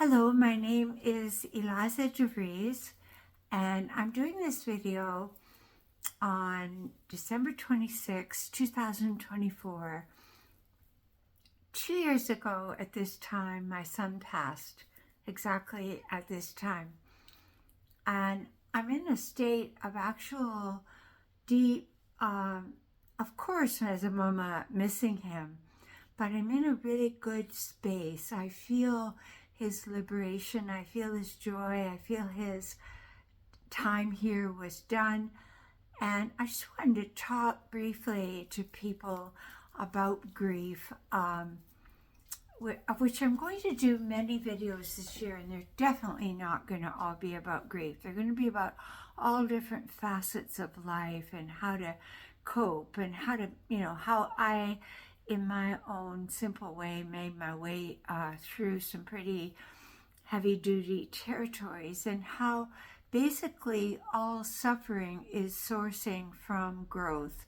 Hello, my name is Eliza DeVries, and I'm doing this video on December 26, 2024. 2 years ago at this time, my son passed exactly at this time. And I'm in a state of actual deep, of course, as a mama, missing him, but I'm in a really good space. I feel his liberation. I feel his joy. I feel his time here was done. And I just wanted to talk briefly to people about grief, of which I'm going to do many videos this year, and they're definitely not going to all be about grief. They're going to be about all different facets of life and how to cope and how to, how I, in my own simple way, made my way through some pretty heavy duty territories, and how basically all suffering is sourcing from growth,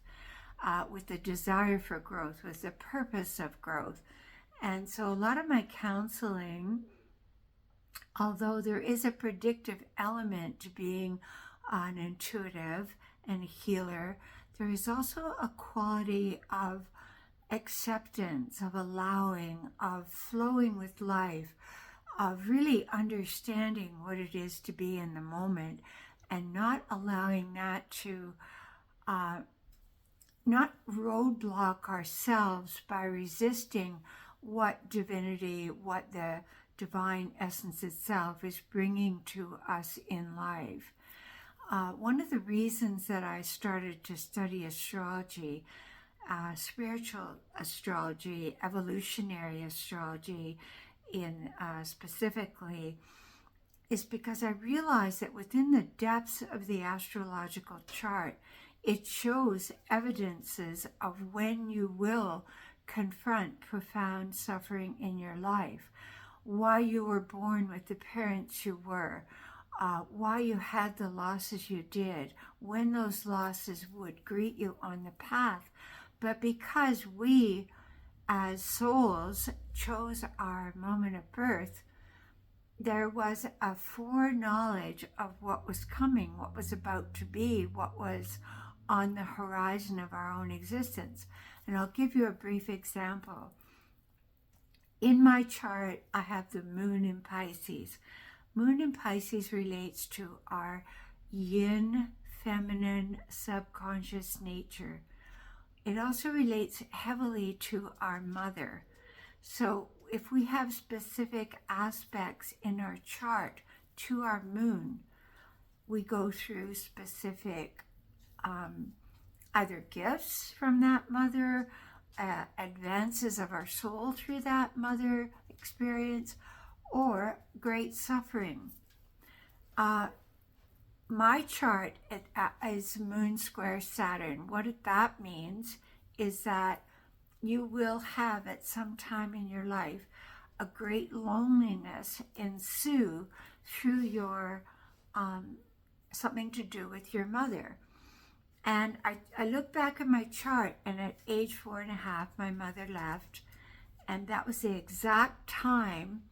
with the desire for growth, with the purpose of growth. And so a lot of my counseling, although there is a predictive element to being an intuitive and a healer, there is also a quality of acceptance, of allowing, of flowing with life, of really understanding what it is to be in the moment and not allowing that to not roadblock ourselves by resisting what divinity, what the divine essence itself is bringing to us in life. One of the reasons that I started to study astrology, spiritual astrology, evolutionary astrology specifically, is because I realized that within the depths of the astrological chart, it shows evidences of when you will confront profound suffering in your life, why you were born with the parents you were, why you had the losses you did, when those losses would greet you on the path. But because we as souls chose our moment of birth, there was a foreknowledge of what was coming, what was about to be, what was on the horizon of our own existence. And I'll give you a brief example. In my chart, I have the moon in Pisces. Moon in Pisces relates to our yin, feminine, subconscious nature. It also relates heavily to our mother. So if we have specific aspects in our chart to our moon, we go through specific either gifts from that mother, advances of our soul through that mother experience, or great suffering. My chart is Moon square Saturn. What that means is that you will have at some time in your life a great loneliness ensue through your something to do with your mother. And I look back at my chart, and at age 4.5, my mother left. And that was the exact time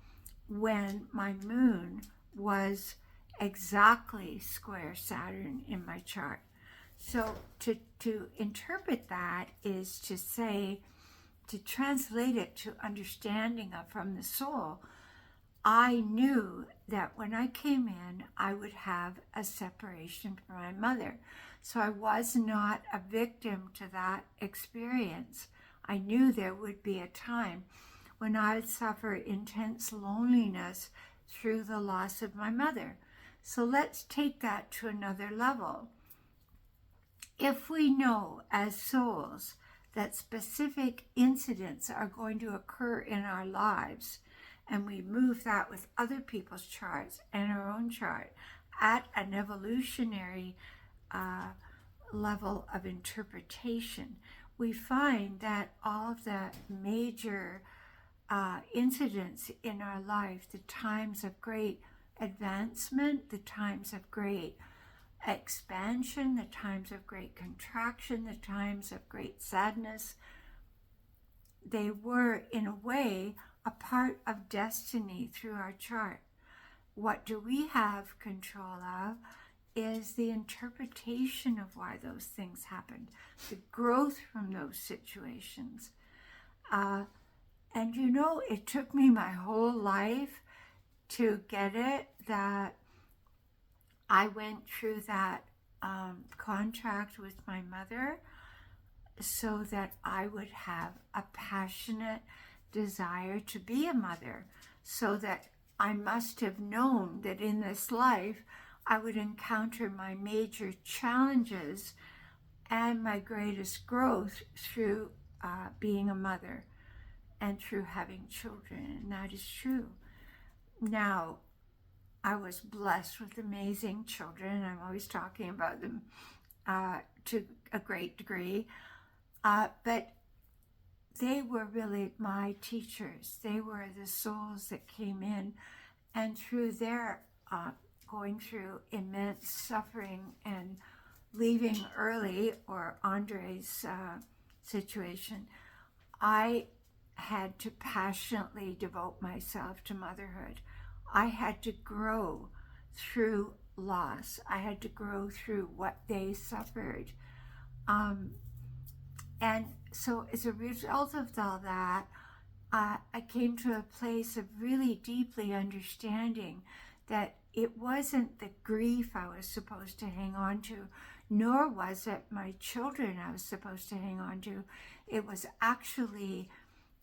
when my moon was exactly square Saturn in my chart. So to interpret that is to say, to translate it to understanding of from the soul, I knew that when I came in, I would have a separation from my mother. So I was not a victim to that experience. I knew there would be a time when I would suffer intense loneliness through the loss of my mother. So let's take that to another level. If we know as souls that specific incidents are going to occur in our lives, and we move that with other people's charts and our own chart at an evolutionary level of interpretation, we find that all of the major incidents in our life, the times of great advancement, the times of great expansion, the times of great contraction, the times of great sadness, they were in a way a part of destiny through our chart. What do we have control of is the interpretation of why those things happened, the growth from those situations. And it took me my whole life to get it, that I went through that contract with my mother so that I would have a passionate desire to be a mother, so that I must have known that in this life I would encounter my major challenges and my greatest growth through being a mother and through having children, and that is true. Now, I was blessed with amazing children. I'm always talking about them to a great degree, but they were really my teachers. They were the souls that came in, and through their going through immense suffering and leaving early, or Andre's situation, I had to passionately devote myself to motherhood. I had to grow through loss. I had to grow through what they suffered. And so as a result of all that, I came to a place of really deeply understanding that it wasn't the grief I was supposed to hang on to, nor was it my children I was supposed to hang on to. It was actually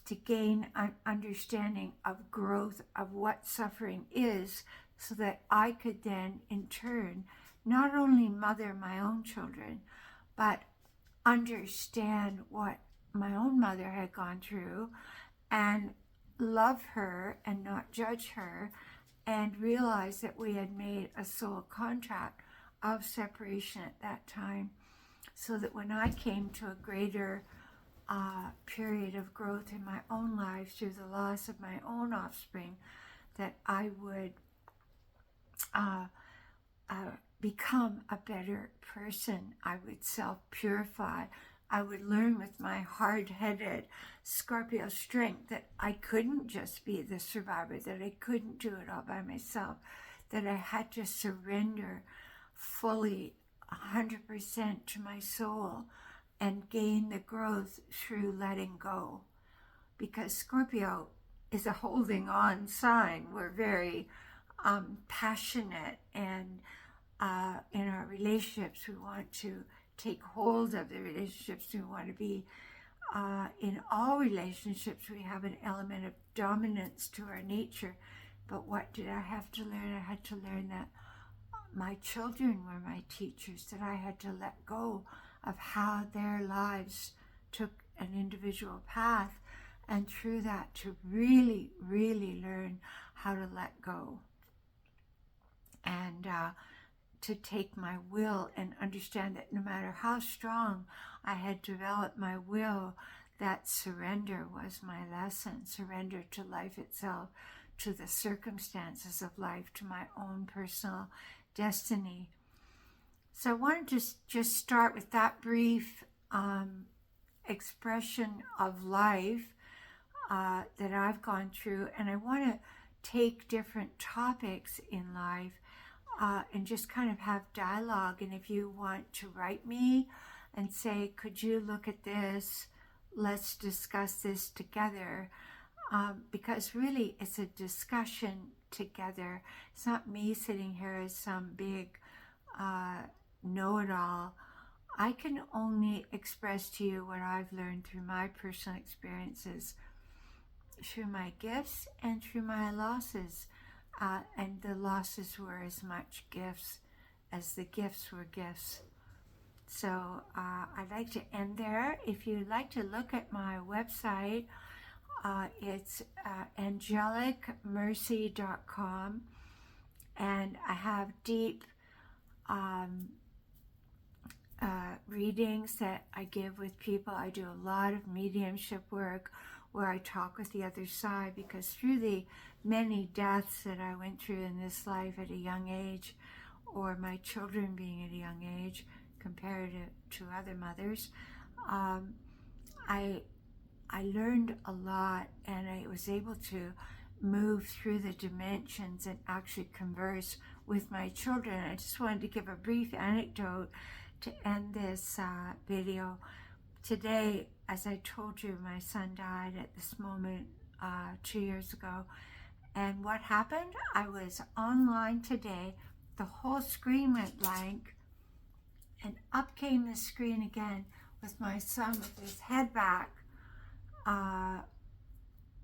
to gain an understanding of growth of what suffering is, so that I could then in turn not only mother my own children, but understand what my own mother had gone through and love her and not judge her, and realize that we had made a soul contract of separation at that time, so that when I came to a greater period of growth in my own life through the loss of my own offspring, that I would become a better person. I would self-purify. I would learn with my hard-headed Scorpio strength that I couldn't just be the survivor, that I couldn't do it all by myself, that I had to surrender fully 100% to my soul and gain the growth through letting go. Because Scorpio is a holding on sign. We're very passionate, and in our relationships we want to take hold of the relationships. We want to be in all relationships. We have an element of dominance to our nature. But what did I have to learn? I had to learn that my children were my teachers, that I had to let go of how their lives took an individual path, and through that to really, really learn how to let go, and to take my will and understand that no matter how strong I had developed my will, that surrender was my lesson. Surrender to life itself, to the circumstances of life, to my own personal destiny. So I wanted to just start with that brief expression of life that I've gone through, and I want to take different topics in life and just kind of have dialogue. And if you want to write me and say, could you look at this, let's discuss this together, because really it's a discussion together. It's not me sitting here as some big know-it-all. I can only express to you what I've learned through my personal experiences, through my gifts and through my losses. And the losses were as much gifts as the gifts were gifts. So I'd like to end there. If you'd like to look at my website, it's angelicmercy.com, and I have deep readings that I give with people. I do a lot of mediumship work where I talk with the other side, because through the many deaths that I went through in this life at a young age, or my children being at a young age compared to other mothers, I I learned a lot, and I was able to move through the dimensions and actually converse with my children. I just wanted to give a brief anecdote to end this video. Today, as I told you, my son died at this moment 2 years ago. And what happened? I was online today. The whole screen went blank, and up came the screen again with my son with his head back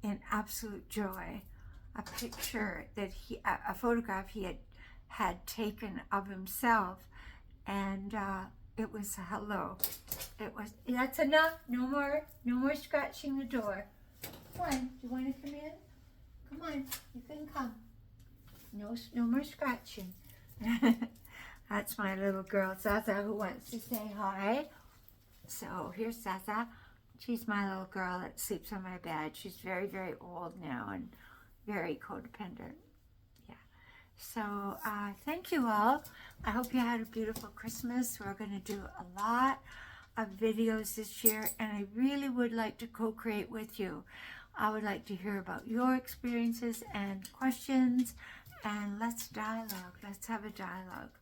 in absolute joy. A picture that a photograph he had taken of himself, and it was a hello. It was, that's enough. No more scratching the door. Come on, do you want to come in? Come on, you can come. No more scratching. That's my little girl Zaza, who wants to say hi. So here's Zaza. She's my little girl that sleeps on my bed. She's very, very old now and very codependent. Yeah. So thank you all. I hope you had a beautiful Christmas. We're going to do a lot of videos this year, and I really would like to co-create with you. I would like to hear about your experiences and questions, and let's dialogue. Let's have a dialogue.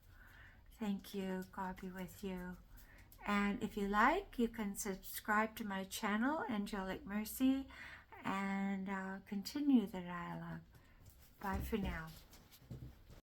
Thank you. God be with you. And if you like, you can subscribe to my channel, Angelic Mercy, and continue the dialogue. Bye for now.